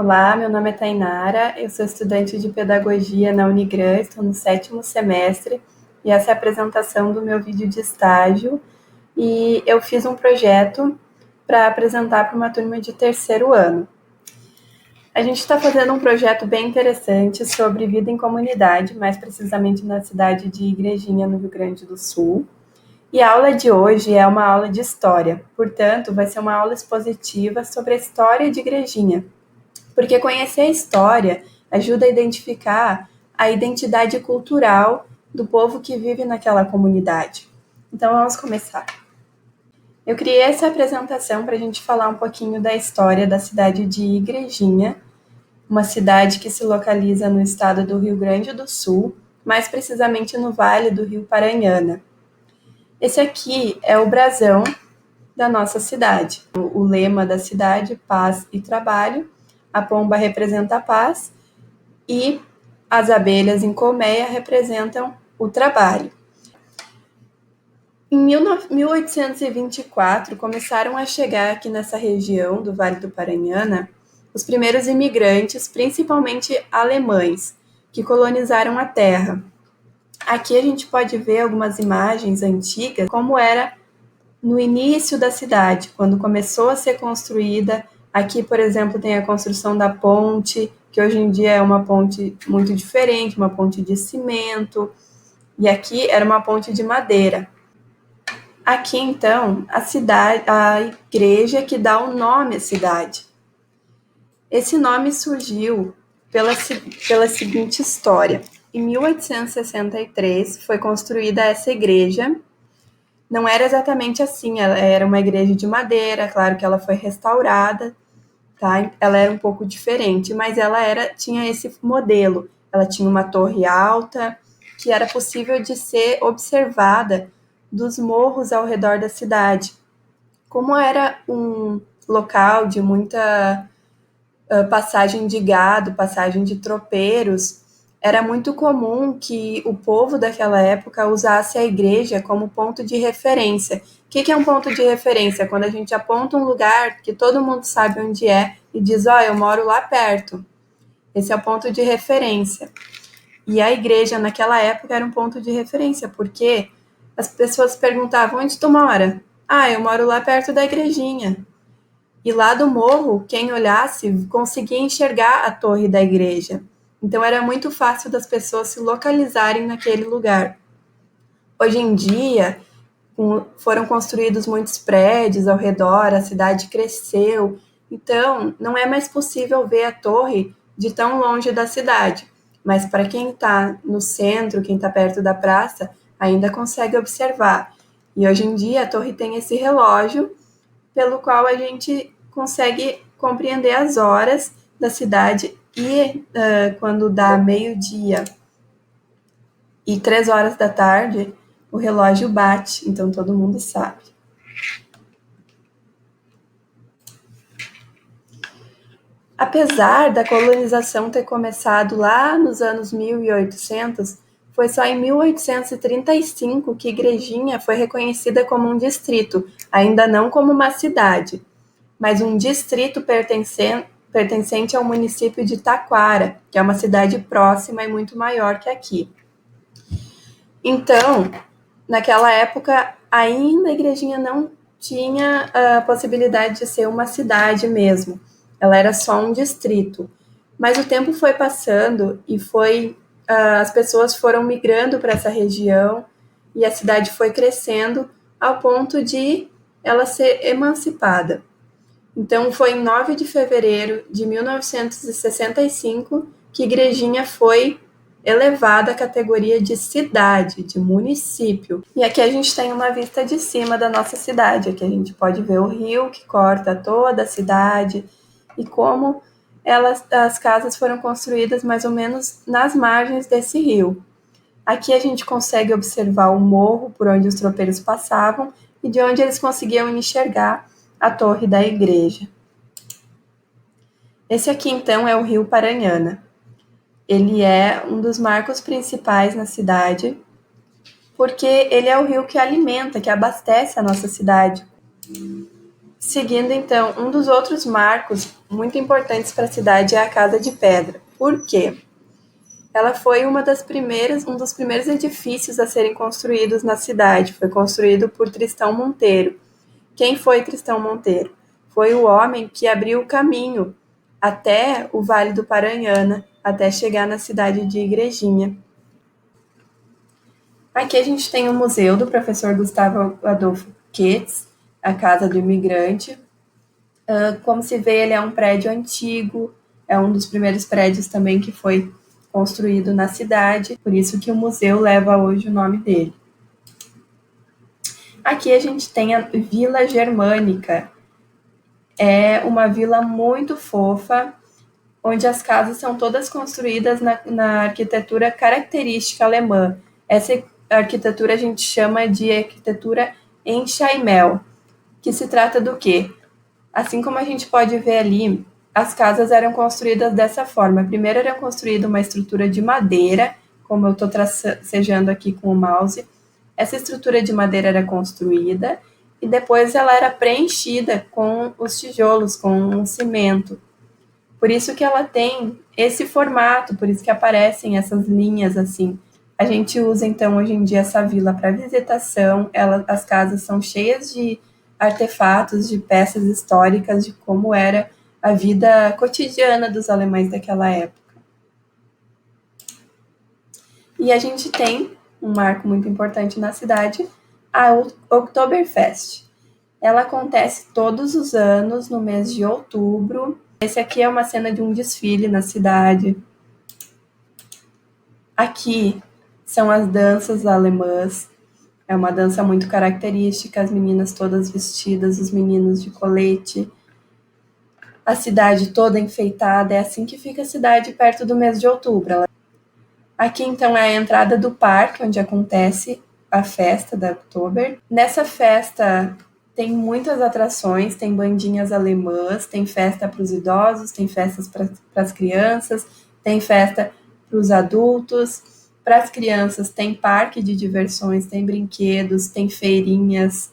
Olá, meu nome é Tainara, eu sou estudante de Pedagogia na Unigran, estou no 7º semestre e essa é a apresentação do meu vídeo de estágio e eu fiz um projeto para apresentar para uma turma de 3º ano. A gente está fazendo um projeto bem interessante sobre vida em comunidade, mais precisamente na cidade de Igrejinha, no Rio Grande do Sul. E a aula de hoje é uma aula de história, portanto, vai ser uma aula expositiva sobre a história de Igrejinha. Porque conhecer a história ajuda a identificar a identidade cultural do povo que vive naquela comunidade. Então vamos começar. Eu criei essa apresentação para a gente falar um pouquinho da história da cidade de Igrejinha, uma cidade que se localiza no estado do Rio Grande do Sul, mais precisamente no Vale do Rio Paranhana. Esse aqui é o brasão da nossa cidade. O lema da cidade, paz e trabalho. A pomba representa a paz e as abelhas em colmeia representam o trabalho. Em 1824, começaram a chegar aqui nessa região do Vale do Paranhana os primeiros imigrantes, principalmente alemães, que colonizaram a terra. Aqui a gente pode ver algumas imagens antigas, como era no início da cidade, quando começou a ser construída. Aqui, por exemplo, tem a construção da ponte, que hoje em dia é uma ponte muito diferente, uma ponte de cimento, e aqui era uma ponte de madeira. Aqui, então, a igreja que dá o nome à cidade. Esse nome surgiu pela seguinte história. Em 1863 foi construída essa igreja. Não era exatamente assim, ela era uma igreja de madeira, claro que ela foi restaurada, tá? Ela era um pouco diferente, mas tinha esse modelo. Ela tinha uma torre alta, que era possível de ser observada dos morros ao redor da cidade. Como era um local de muita passagem de gado, passagem de tropeiros, era muito comum que o povo daquela época usasse a igreja como ponto de referência. O que é um ponto de referência? Quando a gente aponta um lugar que todo mundo sabe onde é e diz, eu moro lá perto. Esse é o ponto de referência. E a igreja naquela época era um ponto de referência, porque as pessoas perguntavam, onde tu mora? Eu moro lá perto da igrejinha. E lá do morro, quem olhasse conseguia enxergar a torre da igreja. Então era muito fácil das pessoas se localizarem naquele lugar. Hoje em dia, foram construídos muitos prédios ao redor, a cidade cresceu, então não é mais possível ver a torre de tão longe da cidade. Mas para quem está no centro, quem está perto da praça, ainda consegue observar. E hoje em dia a torre tem esse relógio pelo qual a gente consegue compreender as horas da cidade e quando dá meio-dia e 3 horas da tarde, o relógio bate, então todo mundo sabe. Apesar da colonização ter começado lá nos anos 1800, foi só em 1835 que Igrejinha foi reconhecida como um distrito, ainda não como uma cidade, mas um distrito pertencente ao município de Taquara, que é uma cidade próxima e muito maior que aqui. Então, naquela época, ainda a Igrejinha não tinha a possibilidade de ser uma cidade mesmo. Ela era só um distrito. Mas o tempo foi passando e as pessoas foram migrando para essa região e a cidade foi crescendo ao ponto de ela ser emancipada. Então, foi em 9 de fevereiro de 1965 que Igrejinha foi elevada à categoria de cidade, de município. E aqui a gente tem uma vista de cima da nossa cidade. Aqui a gente pode ver o rio que corta toda a cidade e como as casas foram construídas mais ou menos nas margens desse rio. Aqui a gente consegue observar o morro por onde os tropeiros passavam e de onde eles conseguiam enxergar a torre da igreja. Esse aqui, então, é o Rio Paranhana. Ele é um dos marcos principais na cidade, porque ele é o rio que alimenta, que abastece a nossa cidade. Seguindo, então, um dos outros marcos muito importantes para a cidade é a Casa de Pedra. Por quê? Ela foi um dos primeiros edifícios a serem construídos na cidade. Foi construído por Tristão Monteiro. Quem foi Tristão Monteiro? Foi o homem que abriu o caminho até o Vale do Paranhana, até chegar na cidade de Igrejinha. Aqui a gente tem o museu do professor Gustavo Adolfo Ketz, a Casa do Imigrante. Como se vê, ele é um prédio antigo, é um dos primeiros prédios também que foi construído na cidade, por isso que o museu leva hoje o nome dele. Aqui a gente tem a Vila Germânica. É uma vila muito fofa, onde as casas são todas construídas na arquitetura característica alemã. Essa arquitetura a gente chama de arquitetura em Chaimel, que se trata do quê? Assim como a gente pode ver ali, as casas eram construídas dessa forma. Primeiro era construída uma estrutura de madeira, como eu estou tracejando aqui com o mouse. Essa estrutura de madeira era construída e depois ela era preenchida com os tijolos, com o cimento. Por isso que ela tem esse formato, por isso que aparecem essas linhas assim. A gente usa então hoje em dia essa vila para visitação. As casas são cheias de artefatos, de peças históricas de como era a vida cotidiana dos alemães daquela época. E a gente tem um marco muito importante na cidade, a Oktoberfest. Ela acontece todos os anos no mês de outubro. Esse aqui é uma cena de um desfile na cidade. Aqui são as danças alemãs. É uma dança muito característica, as meninas todas vestidas, os meninos de colete. A cidade toda enfeitada, é assim que fica a cidade perto do mês de outubro. Aqui, então, é a entrada do parque, onde acontece a festa da Oktober. Nessa festa tem muitas atrações, tem bandinhas alemãs, tem festa para os idosos, tem festas para as crianças, tem festa para os adultos. Para as crianças tem parque de diversões, tem brinquedos, tem feirinhas,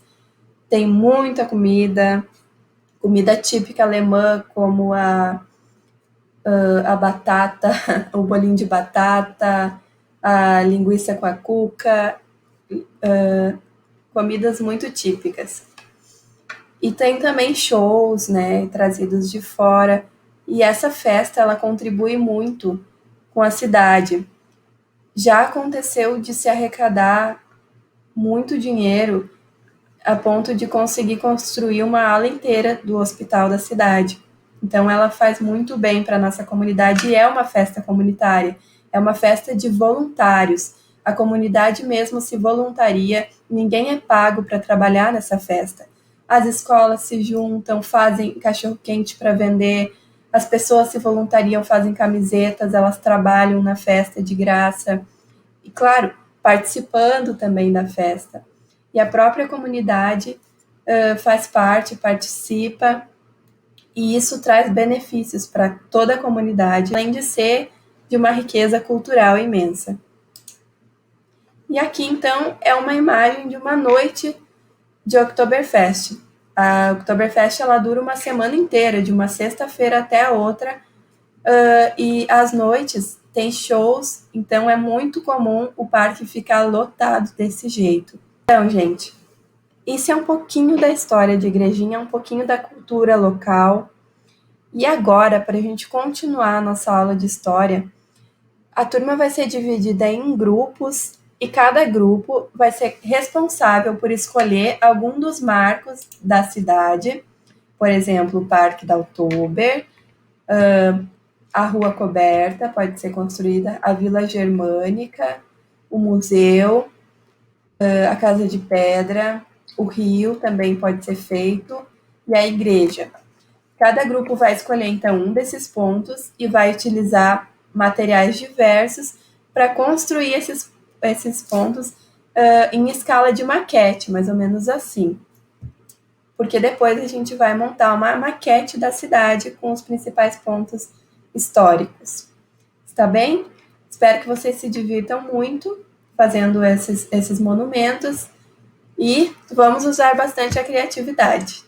tem muita comida, comida típica alemã, como a batata, o bolinho de batata, a linguiça com a cuca, comidas muito típicas. E tem também shows, né, trazidos de fora. E essa festa, ela contribui muito com a cidade. Já aconteceu de se arrecadar muito dinheiro a ponto de conseguir construir uma ala inteira do hospital da cidade. Então, ela faz muito bem para a nossa comunidade e é uma festa comunitária. É uma festa de voluntários. A comunidade mesmo se voluntaria, ninguém é pago para trabalhar nessa festa. As escolas se juntam, fazem cachorro-quente para vender, as pessoas se voluntariam, fazem camisetas, elas trabalham na festa de graça. E, claro, participando também da festa. E a própria comunidade faz parte, participa, e isso traz benefícios para toda a comunidade, além de ser de uma riqueza cultural imensa. E aqui, então, é uma imagem de uma noite de Oktoberfest. A Oktoberfest ela dura uma semana inteira, de uma sexta-feira até a outra, e às noites tem shows, então é muito comum o parque ficar lotado desse jeito. Então, gente, isso é um pouquinho da história de Igrejinha, um pouquinho da cultura local. E agora, para a gente continuar a nossa aula de história, a turma vai ser dividida em grupos e cada grupo vai ser responsável por escolher algum dos marcos da cidade, por exemplo, o Parque da Oktober, a Rua Coberta pode ser construída, a Vila Germânica, o museu, a Casa de Pedra, o rio também pode ser feito, e a igreja. Cada grupo vai escolher, então, um desses pontos e vai utilizar materiais diversos para construir esses pontos em escala de maquete, mais ou menos assim. Porque depois a gente vai montar uma maquete da cidade com os principais pontos históricos. Está bem? Espero que vocês se divirtam muito fazendo esses monumentos e vamos usar bastante a criatividade.